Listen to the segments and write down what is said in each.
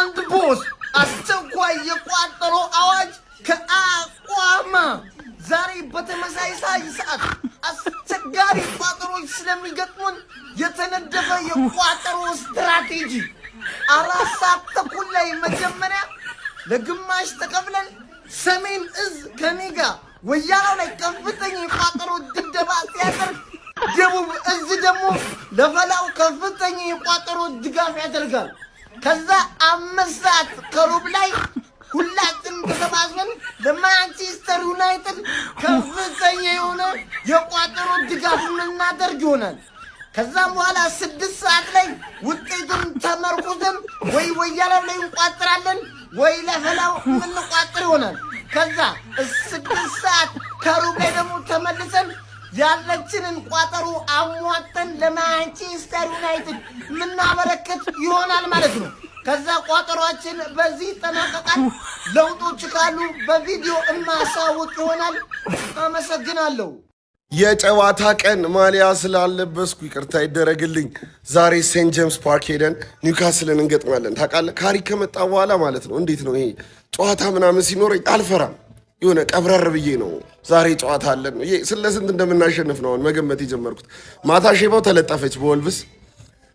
አንድ ቦስ አስቸኳይ የቋጠሮ አዋጅ ከአቋማ ዛሬ በተመሳሳይ ሰዓት አስቸጋሪ ቋጠሮች ስለሚገጥሙን የተነደፈ የቋጠሮ ስትራቴጂ 4 ሰዓት ተኩል ላይ መጀመሪያ ለግማሽ ተከፍለን ሰሜን እዝ ከኔጋ ወያናው ላይ ከፍተኛ የቋጠሮ ድብደባ ሲያደርግ ደቡብ እዝ ደግሞ ለፈላው ከፍተኛ የቋጠሮ ድጋፍ ያደርጋል። ከዛ 5 ሰዓት ከሩብ ላይ ሁላችንም ተሰባስበን ለማንቸስተር ዩናይትድ ከፍተኛ የሆነ የቋጠሮ ድጋፍ እናደርግ ይሆናል። ከዛም በኋላ 6 ሰዓት ላይ ውጤቱን ተመርኩዘን ወይ ወያላው ላይ እንቋጥራለን ወይ ለፈላው እንቋጥር ይሆናል። ከዛ 6 ሰዓት ከሩብ ላይ ደግሞ ተመልሰን ያለችንን ቋጠሮ አሟጠን ለማንቸስተር ዩናይትድ ምናበረከት ይሆናል ማለት ነው። ከዛ ቋጠሯችን በዚህ ተናቀቃል። ለውጦች ካሉ በቪዲዮ እናሳውቅ ይሆናል። አመሰግናለሁ። የጨዋታ ቀን ማሊያ ስላለበስኩ ይቅርታ ይደረግልኝ። ዛሬ ሴንት ጄምስ ፓርክ ሄደን ኒውካስልን እንገጥማለን። ታውቃለህ ካሪ ከመጣ በኋላ ማለት ነው። እንዴት ነው ይሄ ጨዋታ ምናምን ሲኖረኝ አልፈራም። የሆነ ቀብረር ብዬ ነው ዛሬ ጨዋታ አለን። ይሄ ስለስንት እንደምናሸንፍ ነው አሁን መገመት የጀመርኩት። ማታ ሼባው ተለጠፈች በወልቭስ።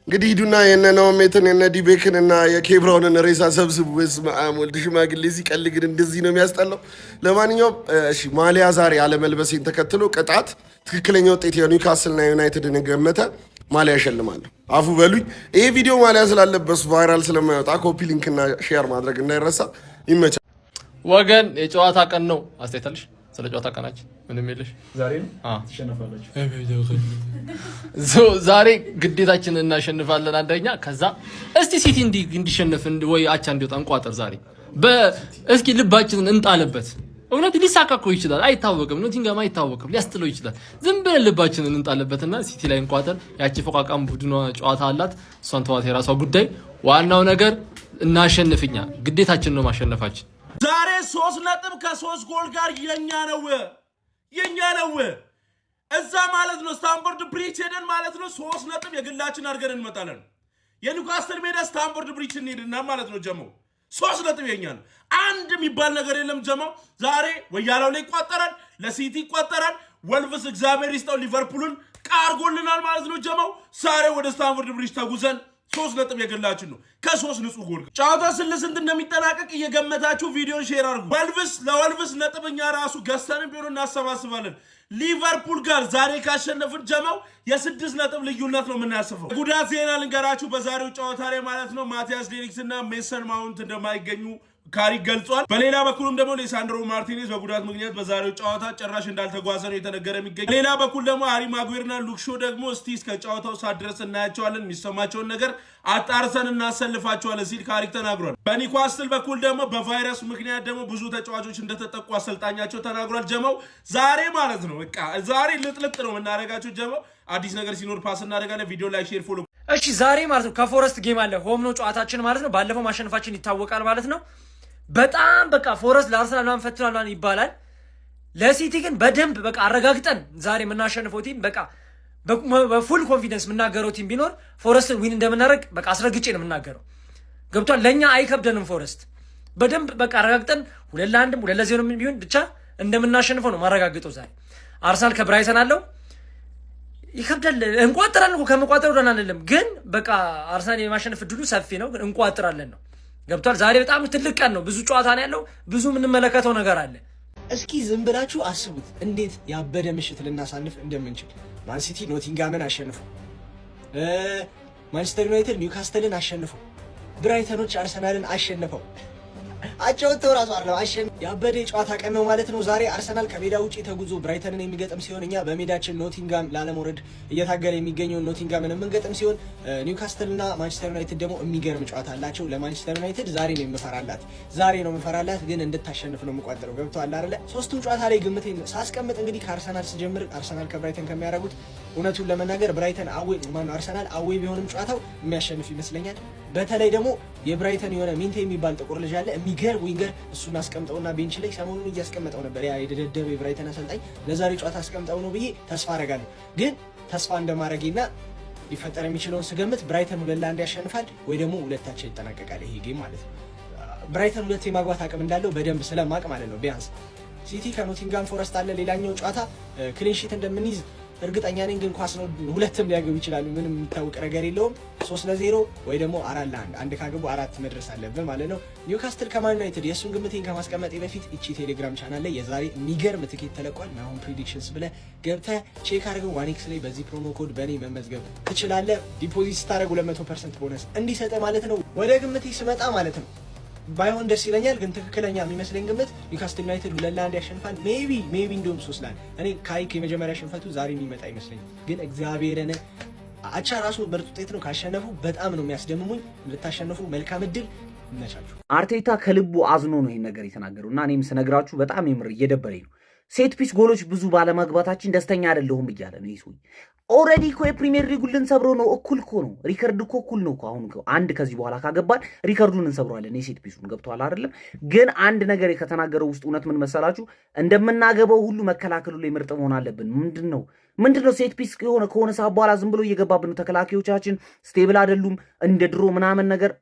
እንግዲህ ሂዱና የነ ናኦሜትን የነ ዲቤክን እና የኬብራውንን ሬሳ ሰብስቡ። በስመ አብ ወልድ ሽማግሌ ሲቀል ግን እንደዚህ ነው የሚያስጠላው። ለማንኛውም እሺ ማሊያ ዛሬ አለመልበሴን ተከትሎ ቅጣት ትክክለኛ ውጤት የኒውካስልና ዩናይትድን ገመተ ማሊያ እሸልማለሁ። አፉ በሉኝ። ይሄ ቪዲዮ ማሊያ ስላለበሱ ቫይራል ስለማይወጣ ኮፒ ሊንክና ሼር ማድረግ እንዳይረሳ። ይመቻል ወገን። የጨዋታ ቀን ነው። አስተያየታለሽ ስለ ጨዋታ ቀናችን ምንም የለሽ? ዛሬ ነው ትሸነፋላችሁ። ዛሬ ግዴታችንን እናሸንፋለን አንደኛ። ከዛ እስቲ ሲቲ እንዲሸነፍ ወይ አቻ እንዲወጣ እንቋጠር ዛሬ። እስኪ ልባችንን እንጣልበት። እውነት ሊሳካ እኮ ይችላል፣ አይታወቅም። ኖቲንጋም አይታወቅም፣ ሊያስጥለው ይችላል። ዝም ብለን ልባችንን እንጣልበትና ሲቲ ላይ እንቋጠር። ያቺ ፎቃቃም ቡድኗ ጨዋታ አላት፣ እሷን ተዋት፣ የራሷ ጉዳይ። ዋናው ነገር እናሸንፍኛ፣ ግዴታችን ነው ማሸነፋችን። ዛሬ 3 ነጥብ ከ3 ጎል ጋር የኛ ነው እዛ ማለት ነው። ስታንፎርድ ብሪጅ ሄደን ማለት ነው 3 ነጥብ የግላችን አድርገን እንመጣለን። የኒውካስትል ሜዳ ስታንፎርድ ብሪጅ እንሄድና ማለት ነው ጀማው 3 ነጥብ የኛ ነው። አንድ የሚባል ነገር የለም ጀማው። ዛሬ ወያላው ላይ ይቋጠራል፣ ለሲቲ ይቋጠራል። ወልቭስ እግዚአብሔር ይስጠው ሊቨርፑልን ቃርጎልናል ማለት ነው ጀማው። ዛሬ ወደ ስታንፎርድ ብሪጅ ተጉዘን 3 ነጥብ የግላችን ነው ከ3 ንጹህ ጎል። ጨዋታ ስንት እንደሚጠናቀቅ እየገመታችሁ ቪዲዮ ሼር አድርጉ። ለወልቭስ ነጥብኛ ራሱ ገዝተንም ቢሆን እናሰባስባለን። ሊቨርፑል ጋር ዛሬ ካሸነፍን ጀማው የ6 ነጥብ ልዩነት ነው የምናስፈው። ጉዳት ዜና ልንገራችሁ በዛሬው ጨዋታ ላይ ማለት ነው ማቲያስ ዴሊክስ እና ሜሰን ማውንት እንደማይገኙ ካሪ ገልጿል። በሌላ በኩልም ደግሞ ሌሳንድሮ ማርቲኔዝ በጉዳት ምክንያት በዛሬው ጨዋታ ጭራሽ እንዳልተጓዘ ነው የተነገረ የሚገኝ። በሌላ በኩል ደግሞ ሃሪ ማጉዌርና ሉክ ሾው ደግሞ እስቲ እስከ ጨዋታው ሰዓት ድረስ እናያቸዋለን፣ የሚሰማቸውን ነገር አጣርሰን እናሰልፋቸዋለን ሲል ካሪ ተናግሯል። በኒውካስትል በኩል ደግሞ በቫይረስ ምክንያት ደግሞ ብዙ ተጫዋቾች እንደተጠቁ አሰልጣኛቸው ተናግሯል። ጀማው ዛሬ ማለት ነው በቃ ዛሬ ልጥልጥ ነው የምናደርጋቸው። ጀማው አዲስ ነገር ሲኖር ፓስ እናደርጋለን። ቪዲዮ ላይ ሼር ፎሎ። እሺ ዛሬ ማለት ነው ከፎረስት ጌም አለ። ሆም ነው ጨዋታችን ማለት ነው። ባለፈው ማሸነፋችን ይታወቃል ማለት ነው። በጣም በቃ ፎረስት ለአርሰናል ማን ፈትናል ይባላል። ለሲቲ ግን በደንብ በቃ አረጋግጠን ዛሬ የምናሸንፈው ቲም በቃ በፉል ኮንፊደንስ የምናገረው ቲም ቢኖር ፎረስትን ዊን እንደምናደርግ በቃ አስረግጬ ነው የምናገረው። ገብቷል። ለኛ አይከብደንም። ፎረስት በደንብ በቃ አረጋግጠን 2-1 2-0 ቢሆን ብቻ እንደምናሸንፈው ነው ማረጋግጠው። ዛሬ አርሰናል ከብራይተን አለው ይከብዳል። እንቋጥራለን እኮ ከመቋጠሩ ደህና አይደለም፣ ግን በቃ አርሰናል የማሸነፍ እድሉ ሰፊ ነው፣ ግን እንቋጥራለን ነው። ገብቷል። ዛሬ በጣም ትልቅ ቀን ነው። ብዙ ጨዋታ ነው ያለው። ብዙ የምንመለከተው ነገር አለ። እስኪ ዝም ብላችሁ አስቡት እንዴት ያበደ ምሽት ልናሳልፍ እንደምንችል። ማን ሲቲ ኖቲንጋምን አሸንፎ፣ ማንቸስተር ዩናይትድ ኒውካስትልን አሸንፎ፣ ብራይተኖች አርሰናልን አሸንፈው አጨውተው ራሱ አይደለም አሸን ያበደ የጨዋታ ቀን ነው ማለት ነው። ዛሬ አርሰናል ከሜዳ ውጪ ተጉዞ ብራይተንን የሚገጥም ሲሆን እኛ በሜዳችን ኖቲንጋም ላለመውረድ እየታገለ የሚገኘው ኖቲንጋምን የምንገጥም ሲሆን ኒውካስትልና ማንቸስተር ዩናይትድ ደግሞ የሚገርም ጨዋታ አላቸው። ለማንቸስተር ዩናይትድ ዛሬ ነው የምፈራላት፣ ግን እንድታሸንፍ ነው የምቋጥረው። ገብቶሃል አይደለ? ሶስቱም ጨዋታ ላይ ግምቴን ሳስቀምጥ እንግዲህ ከአርሰናል ስጀምር አርሰናል ከብራይተን ከሚያደርጉት እውነቱን ለመናገር ብራይተን አርሰናል አዌ ቢሆንም ጨዋታው የሚያሸንፍ ይመስለኛል። በተለይ ደግሞ የብራይተን የሆነ ሚንቴ የሚባል ጥቁር ልጅ አለ፣ የሚገርም ዊንገር። እሱን አስቀምጠውና ቤንች ላይ ሰሞኑን እያስቀመጠው ነበር ያ የደደደበ የብራይተን አሰልጣኝ። ለዛሬ ጨዋታ አስቀምጠው ነው ብዬ ተስፋ አደርጋለሁ። ግን ተስፋ እንደማድረጌና ሊፈጠር የሚችለውን ስገምት ብራይተን 2-1 ያሸንፋል ወይ ደግሞ ሁለታችን ይጠናቀቃል ይሄ ጌም ማለት ነው። ብራይተን ሁለት የማግባት አቅም እንዳለው በደንብ ስለማቅ ማለት ነው። ቢያንስ ሲቲ ከኖቲንጋም ፎረስት አለ ሌላኛው ጨዋታ ክሊን ሺት እንደምንይዝ እርግጠኛ ነኝ። ግን ኳስ ነው ሁለትም ሊያገቡ ይችላሉ። ምንም የሚታወቅ ነገር የለውም። 3-0 ወይ ደግሞ 4-1 አንድ ካገቡ 4 መድረስ አለብን ማለት ነው። ኒውካስትል ከማን ዩናይትድ የእሱን ግምቴን ከማስቀመጤ በፊት እቺ ቴሌግራም ቻናል ላይ የዛሬ የሚገርም ትኬት ተለቋል። አሁን ፕሪዲክሽንስ ብለህ ገብተህ ቼክ አድርገው ዋኔክስ ላይ በዚህ ፕሮሞ ኮድ በእኔ መመዝገብ ትችላለህ። ዲፖዚት ስታደርግ 200% ቦነስ እንዲሰጥ ማለት ነው። ወደ ግምቴ ስመጣ ማለት ነው ባይሆን ደስ ይለኛል፣ ግን ትክክለኛ የሚመስለኝ ግምት ኒውካስትል ዩናይትድ 2-1 ያሸንፋል። ሜቢ እንደውም 3-1። እኔ ካሪክ የመጀመሪያ ሽንፈቱ ዛሬ የሚመጣ ይመስለኛል። ግን እግዚአብሔርን አቻ ራሱ ምርጥ ውጤት ነው። ካሸነፉ በጣም ነው የሚያስደምሙኝ። ልታሸነፉ መልካም እድል ይመቻችሁ። አርቴታ ከልቡ አዝኖ ነው ይሄን ነገር የተናገረው እና እኔም ስነግራችሁ በጣም የምር እየደበረኝ ነው። ሴት ፒስ ጎሎች ብዙ ባለማግባታችን ደስተኛ አይደለሁም እያለ ነው ይሱ። ኦልሬዲ እኮ የፕሪሚየር ሊጉን ልንሰብረው ነው። እኩል እኮ ነው ሪከርድ እኮ እኩል ነው እኮ። አሁን አንድ ከዚህ በኋላ ካገባን ሪከርዱን እንሰብረዋለን። የሴት ፒሱን ገብቷል አይደለም። ግን አንድ ነገር ከተናገረው ውስጥ እውነት ምን መሰላችሁ? እንደምናገባው ሁሉ መከላከሉ ላይ ምርጥ መሆን አለብን። ምንድነው ሴት ፒስ ከሆነ ሰዓት በኋላ ዝም ብሎ እየገባብን ነው። ተከላካዮቻችን ስቴብል አይደሉም እንደ ድሮ ምናምን ነገር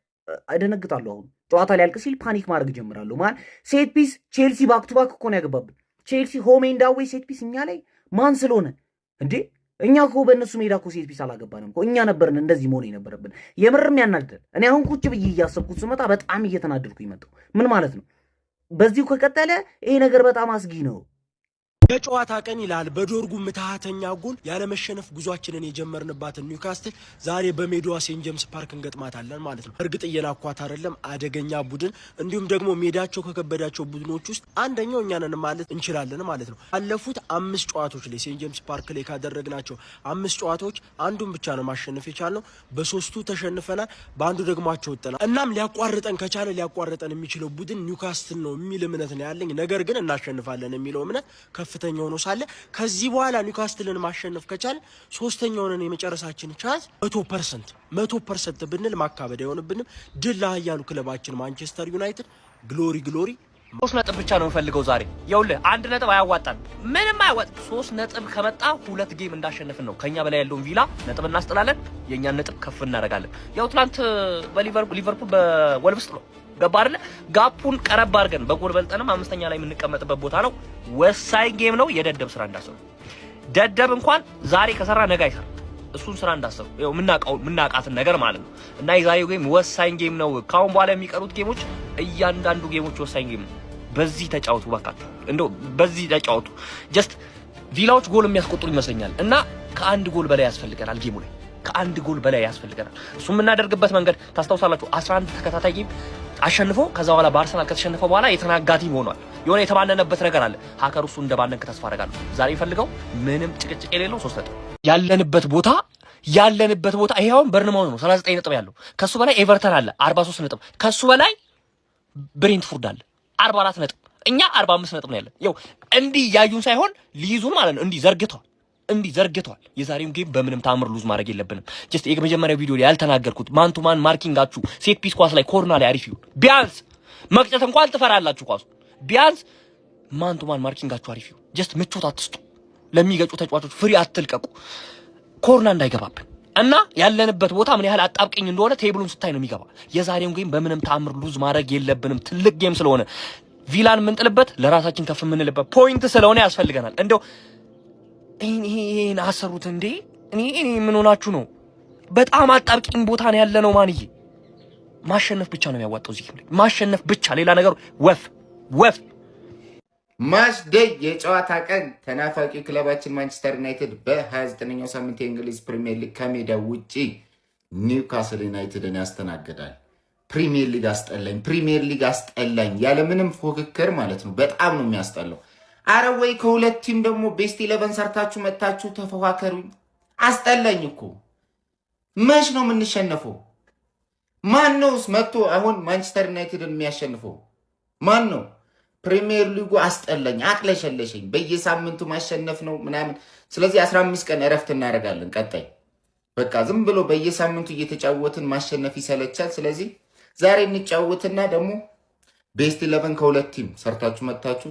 አይደነግጣሉ። አሁን ጨዋታ ሊያልቅ ሲል ፓኒክ ማድረግ ጀምራለሁ። ማን ሴት ፒስ ቼልሲ ባክ ቱ ባክ እኮ ነው ያገባብን። ቼልሲ ሆም ኤንድ አዌይ ሴት ፒስ እኛ ላይ ማን ስለሆነ እንዴ? እኛ እኮ በእነሱ ሜዳ እኮ ሴት ፒስ አላገባንም እኮ። እኛ ነበርን እንደዚህ መሆን የነበረብን። የምርም ያናድዳል። እኔ አሁን ቁጭ ብዬ እያሰብኩት ስመጣ በጣም እየተናደድኩ ይመጣው። ምን ማለት ነው? በዚሁ ከቀጠለ ይሄ ነገር በጣም አስጊ ነው። የጨዋታ ቀን ይላል በዶርጉ ምትሃተኛ ጎል ያለመሸነፍ ጉዟችንን የጀመርንባትን ኒውካስትል ዛሬ በሜዳዋ ሴንት ጄምስ ፓርክ እንገጥማታለን ማለት ነው። እርግጥ እየናኳት አይደለም፣ አደገኛ ቡድን እንዲሁም ደግሞ ሜዳቸው ከከበዳቸው ቡድኖች ውስጥ አንደኛው እኛ ነን ማለት እንችላለን ማለት ነው። ባለፉት 5 ጨዋታዎች ላይ ሴንት ጄምስ ፓርክ ላይ ካደረግናቸው 5 ጨዋታዎች አንዱን ብቻ ነው ማሸነፍ የቻልነው። በ3ቱ ተሸንፈናል፣ በአንዱ ደግሞ አቻ ወጥተናል። እናም ሊያቋርጠን ከቻለ ሊያቋርጠን የሚችለው ቡድን ኒውካስትል ነው የሚል እምነት ነው ያለኝ። ነገር ግን እናሸንፋለን የሚለው እምነት ከፍተኛ ሆኖ ሳለ ከዚህ በኋላ ኒውካስትልን ማሸነፍ ከቻለ ሶስተኛውን የመጨረሳችን ቻንስ 100% ብንል ማካበድ አይሆንብንም። ድል ለኃያሉ ክለባችን ማንቸስተር ዩናይትድ። ግሎሪ 3 ነጥብ ብቻ ነው የምፈልገው ዛሬ። ይኸውልህ 1 ነጥብ አያዋጣም፣ ምንም አያዋጣም። 3 ነጥብ ከመጣ 2 ጌም እንዳሸነፍን ነው። ከኛ በላይ ያለውን ቪላ ነጥብ እናስጥላለን፣ የኛን ነጥብ ከፍ እናደርጋለን። ያው ትናንት ሊቨርፑል በወልቭስ ጥሎ ገባ አይደለ? ጋፑን ቀረብ አድርገን በጎል በልጠንም 5ኛ ላይ የምንቀመጥበት ቦታ ነው። ወሳኝ ጌም ነው። የደደብ ስራ እንዳሰሩ ደደብ እንኳን ዛሬ ከሰራ ነገ አይሰራ። እሱን ስራ እንዳሰሩ ያው ምናቃትን ነገር ማለት ነው። እና የዛሬው ጌም ወሳኝ ጌም ነው። ካሁን በኋላ የሚቀሩት ጌሞች እያንዳንዱ ጌሞች ወሳኝ ጌም ነው። በዚህ ተጫወቱ ባካችሁ፣ እንደው በዚህ ተጫወቱ። ጀስት ቪላዎች ጎል የሚያስቆጥሩ ይመስለኛል እና ከአንድ ጎል በላይ ያስፈልገናል ጌሙ ላይ ከአንድ ጎል በላይ ያስፈልገናል። እሱ የምናደርግበት መንገድ ታስታውሳላችሁ። 11 ተከታታይ ጌም አሸንፎ ከዛ በኋላ በአርሰናል ከተሸነፈ በኋላ የተናጋ ቲም ሆኗል። የሆነ የተባነነበት ነገር አለ። ሀከር እሱ እንደባነንክ ተስፋ አደርጋለሁ። ዛሬ ይፈልገው ምንም ጭቅጭቅ የሌለው 3 ነጥብ ያለንበት ቦታ ይሄ አሁን በርንማውዝ ነው 39 ነጥብ ያለው። ከሱ በላይ ኤቨርተን አለ 43 ነጥብ። ከሱ በላይ ብሬንትፎርድ አለ 44 ነጥብ። እኛ 45 ነጥብ ነው ያለን። ይኸው እንዲህ ያዩን ሳይሆን ሊይዙን ማለት ነው። እንዲህ ዘርግቷል። የዛሬውን ጌም በምንም ታምር ሉዝ ማድረግ የለብንም። ጀስት የመጀመሪያው ቪዲዮ ላይ ያልተናገርኩት ማን ቱ ማን ማርኪንጋችሁ ሴት ፒስ ኳስ ላይ ኮርና ላይ አሪፍ ይሁን። ቢያንስ መቅጨት እንኳን ትፈራላችሁ ኳሱ። ቢያንስ ማን ቱ ማን ማርኪንጋችሁ አሪፍ ይሁን። ጀስት ምቾት አትስጡ። ለሚገጩ ተጫዋቾች ፍሪ አትልቀቁ። ኮርና እንዳይገባብን እና ያለንበት ቦታ ምን ያህል አጣብቀኝ እንደሆነ ቴብሉን ስታይ ነው የሚገባ። የዛሬውን ጌም በምንም ታምር ሉዝ ማድረግ የለብንም። ትልቅ ጌም ስለሆነ ቪላን የምንጥልበት ለራሳችን ከፍ የምንልበት ፖይንት ስለሆነ ያስፈልገናል። እንደው ይሄን አሰሩት እንዴ? እኔ ምን ሆናችሁ ነው? በጣም አጣብቂኝ ቦታ ነው ያለ ነው። ማንዬ ማሸነፍ ብቻ ነው የሚያዋጣው እዚህ ላይ ማሸነፍ ብቻ፣ ሌላ ነገር ወፍ ማች ዴይ የጨዋታ ቀን ተናፋቂ ክለባችን ማንቸስተር ዩናይትድ በ29ኛው ሳምንት የእንግሊዝ ፕሪሚየር ሊግ ከሜዳ ውጪ ኒውካስል ዩናይትድን ያስተናግዳል። ፕሪሚየር ሊግ አስጠላኝ ያለምንም ፉክክር ማለት ነው። በጣም ነው የሚያስጠላው። አረ ወይ ከሁለት ቲም ደግሞ ቤስት 11 ሰርታችሁ መታችሁ ተፎካከሩኝ። አስጠላኝ እኮ። መች ነው የምንሸነፈው? ማን ነውስ መጥቶ አሁን ማንቸስተር ዩናይትድን የሚያሸንፈው ማን ነው? ፕሪሚየር ሊጉ አስጠላኝ፣ አቅለሸለሸኝ። በየሳምንቱ ማሸነፍ ነው ምናምን። ስለዚህ 15 ቀን እረፍት እናደርጋለን። ቀጣይ በቃ ዝም ብሎ በየሳምንቱ እየተጫወትን ማሸነፍ ይሰለቻል። ስለዚህ ዛሬ እንጫወትና ደግሞ ቤስት 11 ከሁለት ቲም ሰርታችሁ መታችሁ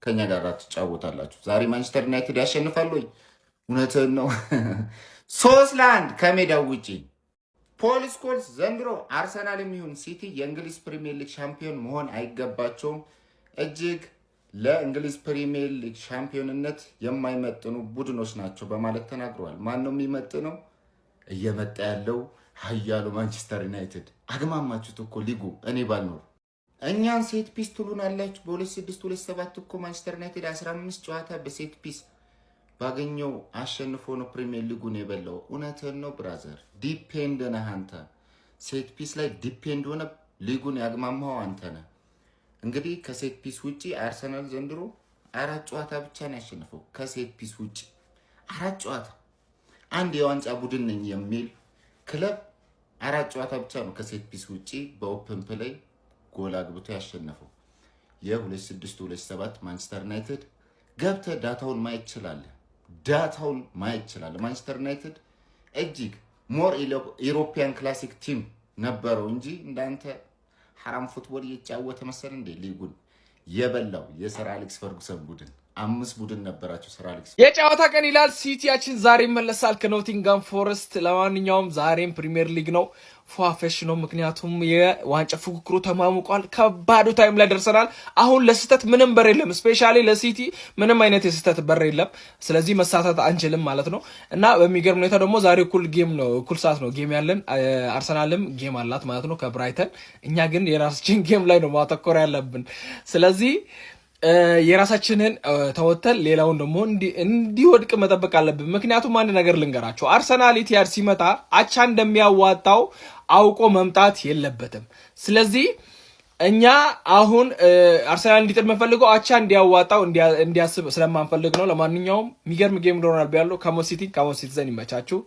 ከኛ ጋር ትጫወታላችሁ። ዛሬ ማንቸስተር ዩናይትድ ያሸንፋል ወይ? እውነትህን ነው። 3-1 ከሜዳው ውጪ። ፖል ስኮልስ ዘንድሮ አርሰናል የሚሆን ሲቲ የእንግሊዝ ፕሪሚየር ሊግ ሻምፒዮን መሆን አይገባቸውም፣ እጅግ ለእንግሊዝ ፕሪሚየር ሊግ ሻምፒዮንነት የማይመጥኑ ቡድኖች ናቸው በማለት ተናግረዋል። ማን ነው የሚመጥነው? እየመጣ ያለው ኃያሉ ማንቸስተር ዩናይትድ። አግማማችሁት እኮ ሊጉ። እኔ ባልኖር እኛን ሴት ፒስ ትሉን አላችሁ። በ2627 እኮ ማንቸስተር ዩናይትድ 15 ጨዋታ በሴት ፒስ ባገኘው አሸንፎ ነው ፕሪሚየር ሊጉን የበላው። እውነትህን ነው ብራዘር። ዲፔንድ ነህ አንተ። ሴት ፒስ ላይ ዲፔንድ ሆነ ሊጉን ያግማማው አንተ ነህ። እንግዲህ ከሴት ፒስ ውጪ አርሰናል ዘንድሮ 4 ጨዋታ ብቻ ነው ያሸነፈው። ከሴት ፒስ ውጪ 4 ጨዋታ። አንድ የዋንጫ ቡድን ነኝ የሚል ክለብ 4 ጨዋታ ብቻ ነው ከሴት ፒስ ውጪ በኦፕን ፕሌይ ጎል አግብቶ ያሸነፈው። የ2627 ማንቸስተር ዩናይትድ ገብተህ ዳታውን ማየት ይችላል። ማንቸስተር ዩናይትድ እጅግ ሞር ኢሮፒያን ክላሲክ ቲም ነበረው እንጂ እንዳንተ ሐራም ፉትቦል እየተጫወተ መሰል እንደ ሊጉን የበላው የሰር አሌክስ ፈርጉሰን ቡድን 5 ቡድን ነበራቸው። ሰር አሌክስ የጨዋታ ቀን ይላል። ሲቲያችን ዛሬ ይመለሳል ከኖቲንጋም ፎረስት። ለማንኛውም ዛሬም ፕሪሚየር ሊግ ነው፣ ፏፈሽ ነው። ምክንያቱም የዋንጫ ፉክክሩ ተማሙቋል። ከባዱ ታይም ላይ ደርሰናል። አሁን ለስህተት ምንም በር የለም። ስፔሻሊ ለሲቲ ምንም አይነት የስህተት በር የለም። ስለዚህ መሳተት አንችልም ማለት ነው እና በሚገርም ሁኔታ ደግሞ ዛሬ እኩል ሰዓት ነው ጌም ያለን። አርሰናልም ጌም አላት ማለት ነው ከብራይተን። እኛ ግን የራሳችን ጌም ላይ ነው ማተኮር ያለብን። ስለዚህ የራሳችንን ተወተል ሌላውን ደግሞ እንዲወድቅ መጠበቅ አለብን። ምክንያቱም አንድ ነገር ልንገራቸው፣ አርሰናል ኢቲያድ ሲመጣ አቻ እንደሚያዋጣው አውቆ መምጣት የለበትም። ስለዚህ እኛ አሁን አርሰናል እንዲጥል የምንፈልገው አቻ እንዲያዋጣው እንዲያስብ ስለማንፈልግ ነው። ለማንኛውም የሚገርም ጌም እንደሆነ ያለው ከሞሲቲ ዘን ይመቻችሁ።